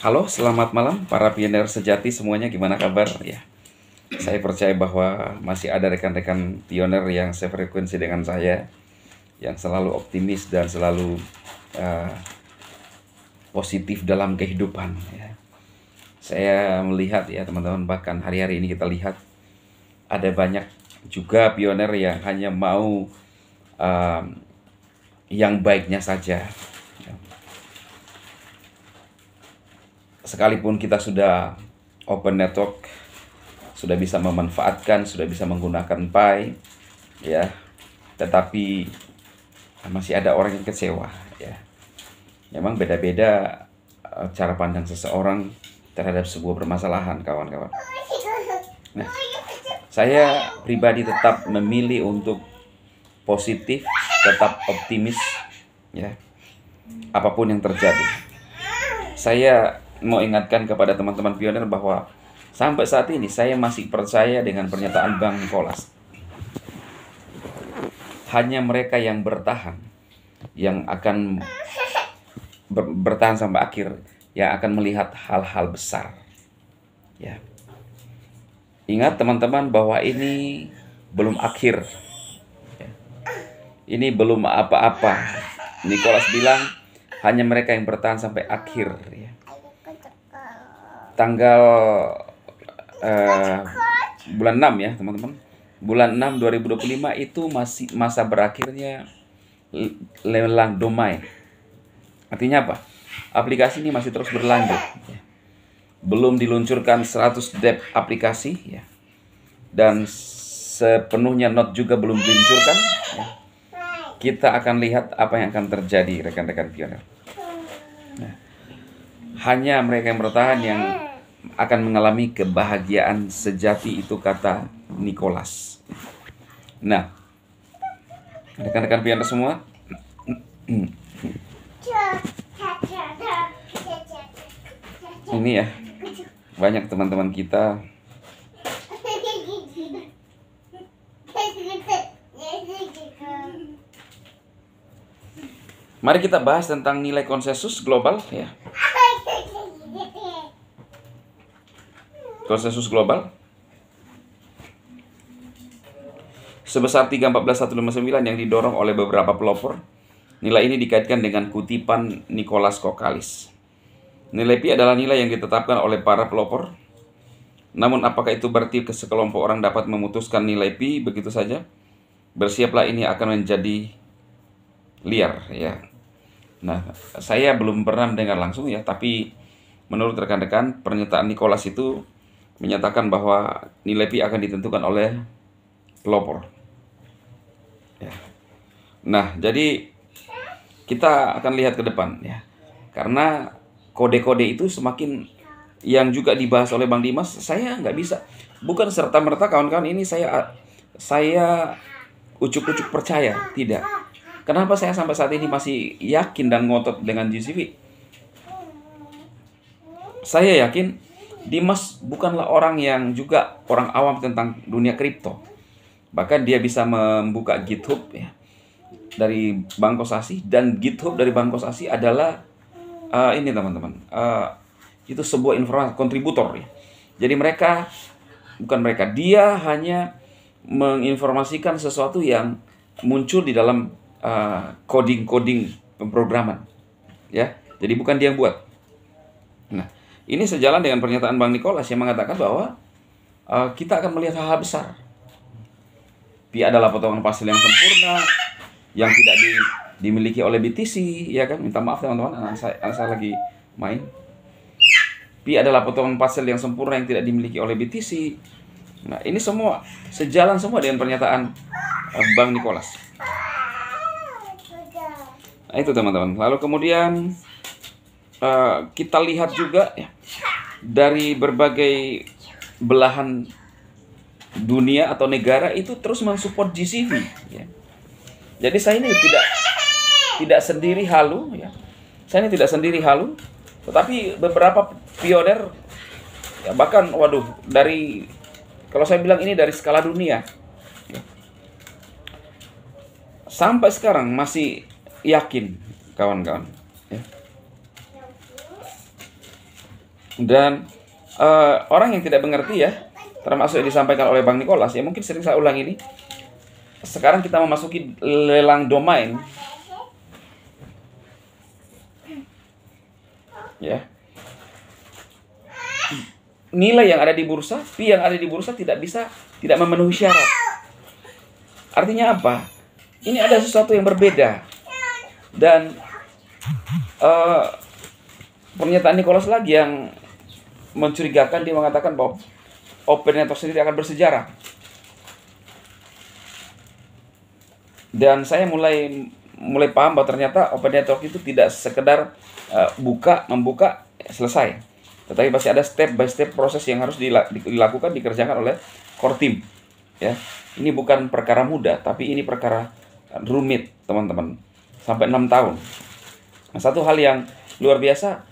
Halo, selamat malam para pioner sejati semuanya, gimana kabar ya? Saya percaya bahwa masih ada rekan-rekan pioner yang sefrekuensi dengan saya, yang selalu optimis dan selalu uh, positif dalam kehidupan ya. Saya melihat ya teman-teman, bahkan hari-hari ini kita lihat ada banyak juga pioner yang hanya mau um, yang baiknya saja. Sekalipun kita sudah open network, sudah bisa memanfaatkan, sudah bisa menggunakan Pi, ya, tetapi masih ada orang yang kecewa, ya. Memang beda-beda cara pandang seseorang terhadap sebuah permasalahan, kawan-kawan. Nah, saya pribadi tetap memilih untuk positif, tetap optimis, ya, apapun yang terjadi. Saya mau ingatkan kepada teman-teman pioner bahwa sampai saat ini saya masih percaya dengan pernyataan Bang Nicholas. Hanya mereka yang bertahan, yang akan bertahan sampai akhir, yang akan melihat hal-hal besar. Ya. Ingat teman-teman bahwa ini belum akhir. Ya. Ini belum apa-apa. Nicholas bilang hanya mereka yang bertahan sampai akhir. Ya. Tanggal bulan 6 ya teman-teman, bulan 6 2025 itu masih masa berakhirnya lelang domain. Artinya apa? Aplikasi ini masih terus berlanjut ya. Belum diluncurkan 100 dep aplikasi ya. Dan sepenuhnya not juga belum diluncurkan ya. Kita akan lihat apa yang akan terjadi rekan-rekan pioner. Nah, hanya mereka yang bertahan yang akan mengalami kebahagiaan sejati, itu kata Nicholas. Nah, rekan-rekan pioner semua, ini ya, banyak teman-teman kita mari kita bahas tentang nilai konsensus global ya. Konsensus global sebesar 314,159 yang didorong oleh beberapa pelopor. Nilai ini dikaitkan dengan kutipan Nicholas Kokalis. Nilai pi adalah nilai yang ditetapkan oleh para pelopor. Namun apakah itu berarti sekelompok orang dapat memutuskan nilai pi begitu saja? Bersiaplah, ini akan menjadi liar ya. Nah, saya belum pernah mendengar langsung ya, tapi menurut rekan-rekan pernyataan Nicholas itu menyatakan bahwa nilai pi akan ditentukan oleh pelopor. Ya. Nah, jadi kita akan lihat ke depan ya. Karena kode-kode itu semakin yang juga dibahas oleh Bang Dimas, saya nggak bisa. Bukan serta-merta kawan-kawan ini saya ucuk-ucuk percaya, tidak. Kenapa saya sampai saat ini masih yakin dan ngotot dengan GCV? Saya yakin Dimas bukanlah orang yang juga orang awam tentang dunia kripto. Bahkan dia bisa membuka GitHub ya, dari Bank Kosasi, dan GitHub dari Bank Kosasi adalah ini teman-teman, itu sebuah informasi kontributor ya. Jadi dia hanya menginformasikan sesuatu yang muncul di dalam coding pemrograman ya. Jadi bukan dia yang buat. Nah, ini sejalan dengan pernyataan Bang Nicholas yang mengatakan bahwa kita akan melihat hal-hal besar. Pi adalah potongan pasir yang sempurna yang tidak dimiliki oleh BTC, ya kan? Minta maaf teman-teman, anak saya lagi main. Pi adalah potongan pasir yang sempurna yang tidak dimiliki oleh BTC. Nah, ini semua sejalan semua dengan pernyataan Bang Nicholas. Nah, itu teman-teman. Lalu kemudian kita lihat juga ya, dari berbagai belahan dunia atau negara itu terus mensupport GCV ya. Jadi saya ini tidak sendiri halu ya. Saya ini tidak sendiri halu, tetapi beberapa pioner ya, bahkan waduh, dari, kalau saya bilang ini dari skala dunia ya, sampai sekarang masih yakin kawan-kawan ya. Dan orang yang tidak mengerti ya, termasuk yang disampaikan oleh Bang Nicholas ya, mungkin sering saya ulang ini. Sekarang kita memasuki lelang domain ya. Nilai yang ada di bursa, Pi yang ada di bursa tidak memenuhi syarat. Artinya apa? Ini ada sesuatu yang berbeda. Dan pernyataan Nicholas lagi yang mencurigakan, dia mengatakan bahwa Open Network sendiri akan bersejarah. Dan saya mulai paham bahwa ternyata Open Network itu tidak sekedar membuka, selesai. Tetapi pasti ada step by step proses yang harus dilakukan, dikerjakan oleh core team. Ya, ini bukan perkara mudah, tapi ini perkara rumit, teman-teman. Sampai 6 tahun. Nah, satu hal yang luar biasa,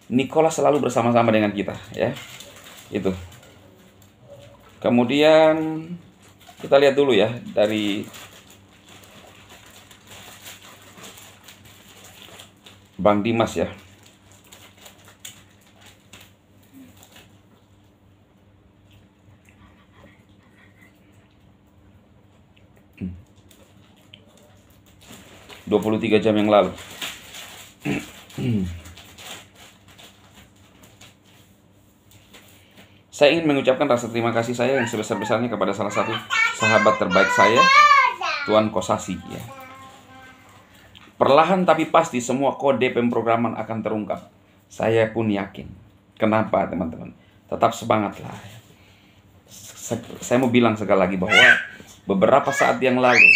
Nicholas selalu bersama-sama dengan kita, ya. Itu. Kemudian kita lihat dulu ya dari Bang Dimas ya. Hmm. 23 jam yang lalu. Saya ingin mengucapkan rasa terima kasih saya yang sebesar-besarnya kepada salah satu sahabat terbaik saya, Tuan Kosasi ya. Perlahan tapi pasti semua kode pemrograman akan terungkap. Saya pun yakin. Kenapa teman-teman? Tetap semangatlah. Saya mau bilang sekali lagi bahwa beberapa saat yang lalu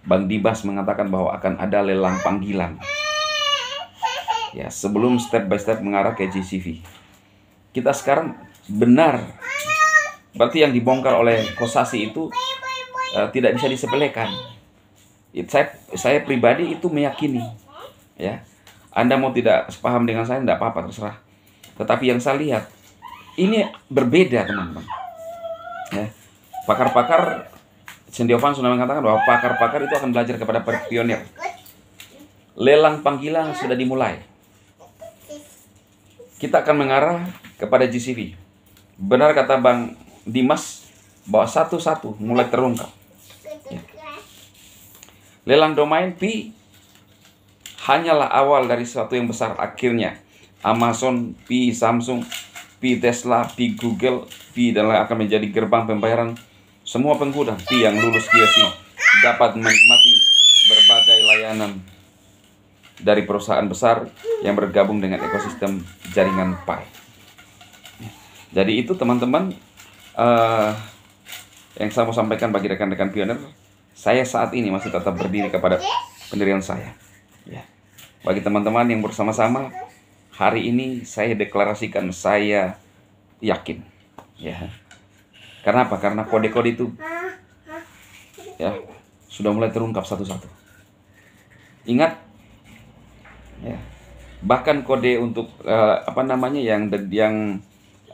Bang Dimas mengatakan bahwa akan ada lelang panggilan. Ya, sebelum step by step mengarah ke GCV. Kita sekarang benar. Berarti yang dibongkar oleh Kosasi itu tidak bisa disepelekan. Saya pribadi itu meyakini, ya. Anda mau tidak sepaham dengan saya, tidak apa-apa, terserah. Tetapi yang saya lihat ini berbeda, teman-teman. Ya. Pakar-pakar, Sendiovan sudah mengatakan bahwa pakar-pakar itu akan belajar kepada pionir. Lelang panggilan sudah dimulai. Kita akan mengarah kepada GCV. Benar kata Bang Dimas bahwa satu-satu mulai terungkap. Ya. Lelang domain Pi hanyalah awal dari sesuatu yang besar. Akhirnya Amazon, Pi Samsung, Pi Tesla, Pi Google, Pi dan lain akan menjadi gerbang pembayaran semua pengguna Pi yang lulus QC dapat menikmati berbagai layanan dari perusahaan besar yang bergabung dengan ekosistem jaringan Pi. Jadi itu teman-teman yang saya mau sampaikan bagi rekan-rekan pionir. Saya saat ini masih tetap berdiri kepada pendirian saya. Ya. Bagi teman-teman yang bersama-sama, hari ini saya deklarasikan saya yakin. Ya. Karena apa? Karena kode-kode itu ya sudah mulai terungkap satu-satu. Ingat, ya, bahkan kode untuk yang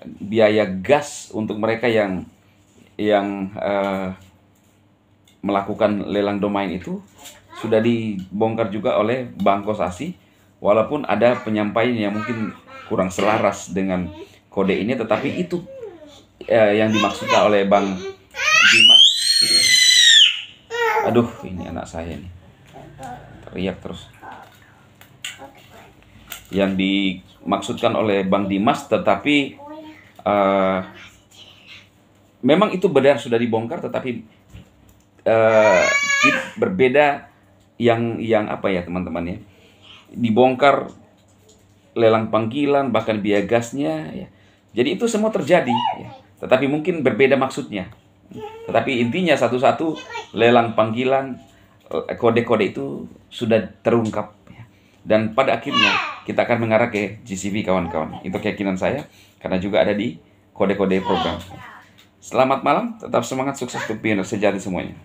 biaya gas untuk mereka yang melakukan lelang domain itu sudah dibongkar juga oleh Bang Kosasi, walaupun ada penyampaian yang mungkin kurang selaras dengan kode ini, tetapi itu yang dimaksudkan oleh Bang Dimas. Aduh, ini anak saya nih teriak terus. Yang dimaksudkan oleh Bang Dimas, tetapi memang itu benar sudah dibongkar, tetapi berbeda yang apa ya teman-teman ya, dibongkar lelang panggilan bahkan biaya gasnya ya. Jadi itu semua terjadi ya. Tetapi mungkin berbeda maksudnya. Tetapi intinya satu-satu lelang panggilan, kode-kode itu sudah terungkap ya. Dan pada akhirnya kita akan mengarah ke GCV kawan-kawan. Itu keyakinan saya karena juga ada di kode-kode program. Selamat malam, tetap semangat, sukses untuk pionir sejati semuanya.